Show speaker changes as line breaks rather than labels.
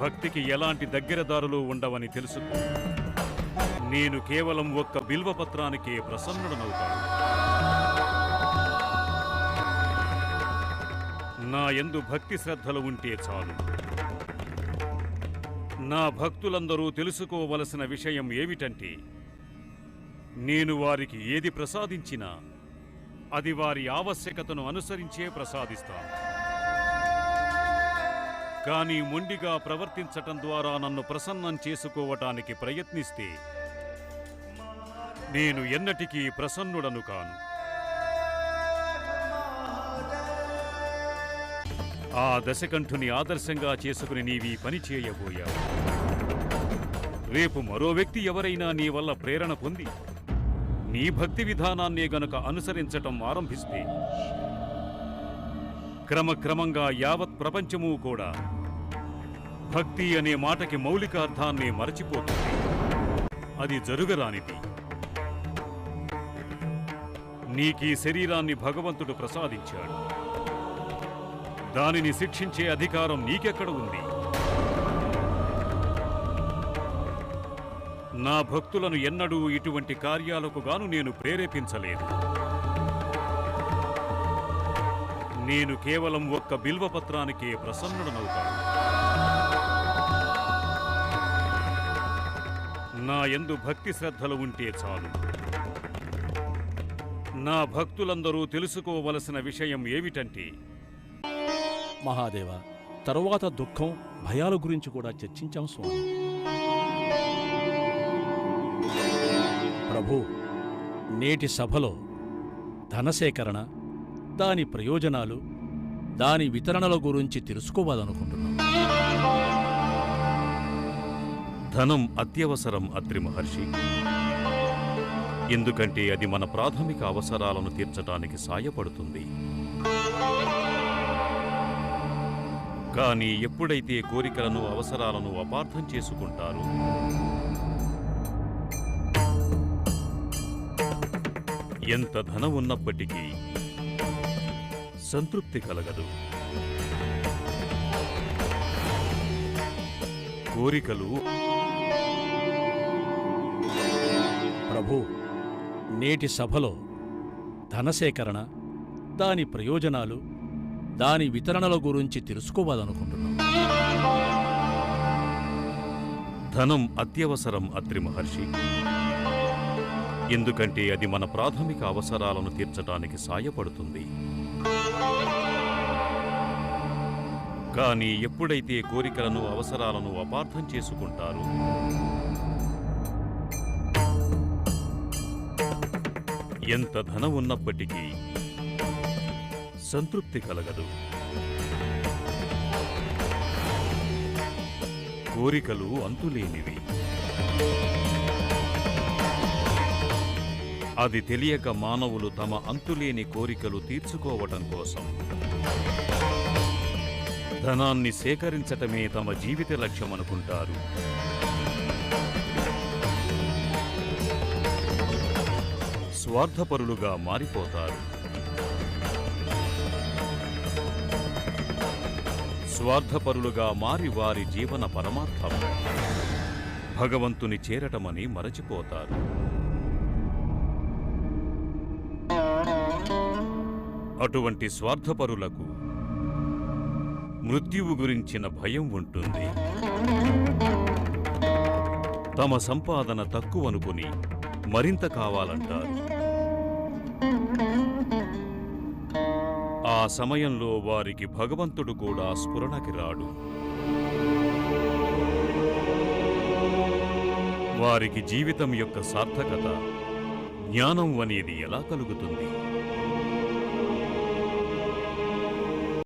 భక్తికి ఎలాంటి దగ్గరదారులు ఉండవని తెలుసుకో. నేను కేవలం ఒక్క బిల్వపత్రానికే ప్రసన్నుడనవుతాను. నా యందు భక్తి శ్రద్ధలు ఉంటే చాలు. నా భక్తులందరూ తెలుసుకోవలసిన విషయం ఏమిటంటే, నేను వారికి ఏది ప్రసాదించినా అది వారి ఆవశ్యకతను అనుసరించే ప్రసాదిస్తాను. కానీ మొండిగా ప్రవర్తించటం ద్వారా నన్ను ప్రసన్నం చేసుకోవటానికి ప్రయత్నిస్తే నేను ఎన్నటికీ ప్రసన్నుడను కాను. ఆ దశకంఠుని ఆదర్శంగా చేసుకుని నీవీ పని చేయబోయావు. రేపు మరో వ్యక్తి ఎవరైనా నీ వల్ల ప్రేరణ పొంది నీ భక్తి విధానాన్నే గనుక అనుసరించటం ఆరంభిస్తే క్రమక్రమంగా యావత్ ప్రపంచమూ కూడా భక్తి అనే మాటకి మౌలిక అర్థాన్ని మరచిపోతుంది. అది జరుగరానిది. నీకీ శరీరాన్ని భగవంతుడు ప్రసాదించాడు. దానిని శిక్షించే అధికారం నీకెక్కడ ఉంది? నా భక్తులను ఎన్నడూ ఇటువంటి కార్యాలకు గాను నేను ప్రేరేపించలేదు. నేను కేవలం ఒక్క బిల్వపత్రానికే ప్రసన్నుడనవుతాను. నా యందు భక్తి శ్రద్ధలు ఉంటే చాలు. నా భక్తులందరూ తెలుసుకోవలసిన విషయం ఏమిటంటే,
మహాదేవ, తరువాత దుఃఖం, భయాల గురించి కూడా చర్చించాం స్వామి. ప్రభు, నేటి సభలో ధనసేకరణ, దాని ప్రయోజనాలు, దాని వితరణల గురించి తెలుసుకోవాలనుకుంటున్నాం.
ధనం అత్యవసరం అత్రి మహర్షి. ఎందుకంటే అది మన ప్రాథమిక అవసరాలను తీర్చడానికి సాయపడుతుంది. కానీ ఎప్పుడైతే కోరికలను, అవసరాలను అపార్థం చేసుకుంటారో ఎంత ధనం ఉన్నప్పటికీ సంతృప్తి కలగదు. కోరికలు.
ప్రభు, నేటి సభలో ధనసేకరణ, దాని ప్రయోజనాలు, దాని వితరణల గురించి తెలుసుకోవాలనుకుంటున్నాం.
ధనం అత్యవసరం అత్రి మహర్షి. ఎందుకంటే అది మన ప్రాథమిక అవసరాలను తీర్చడానికి సాయపడుతుంది. కానీ ఎప్పుడైతే కోరికలను, అవసరాలను అపార్థం చేసుకుంటారో ఎంత ధనం ఉన్నప్పటికీ సంతృప్తి కలగదు. కోరికలు అంతులేనివి. అది తెలియక మానవులు తమ అంతులేని కోరికలు తీర్చుకోవటం కోసం ధనాన్ని సేకరించటమే తమ జీవిత లక్ష్యమనుకుంటారు. స్వార్థపరులుగా మారిపోతారు. స్వార్థపరులుగా మారి వారి జీవన పరమార్థం భగవంతుని చేరటమని మరచిపోతారు. అటువంటి స్వార్థపరులకు మృత్యువు గురించిన భయం ఉంటుంది. తమ సంపాదన తక్కువనుకుని మరింత కావాలంటారు. ఆ సమయంలో వారికి భగవంతుడు కూడా స్ఫురణకి రాడు. వారికి జీవితం యొక్క సార్థకత, జ్ఞానం అనేది ఎలా కలుగుతుంది?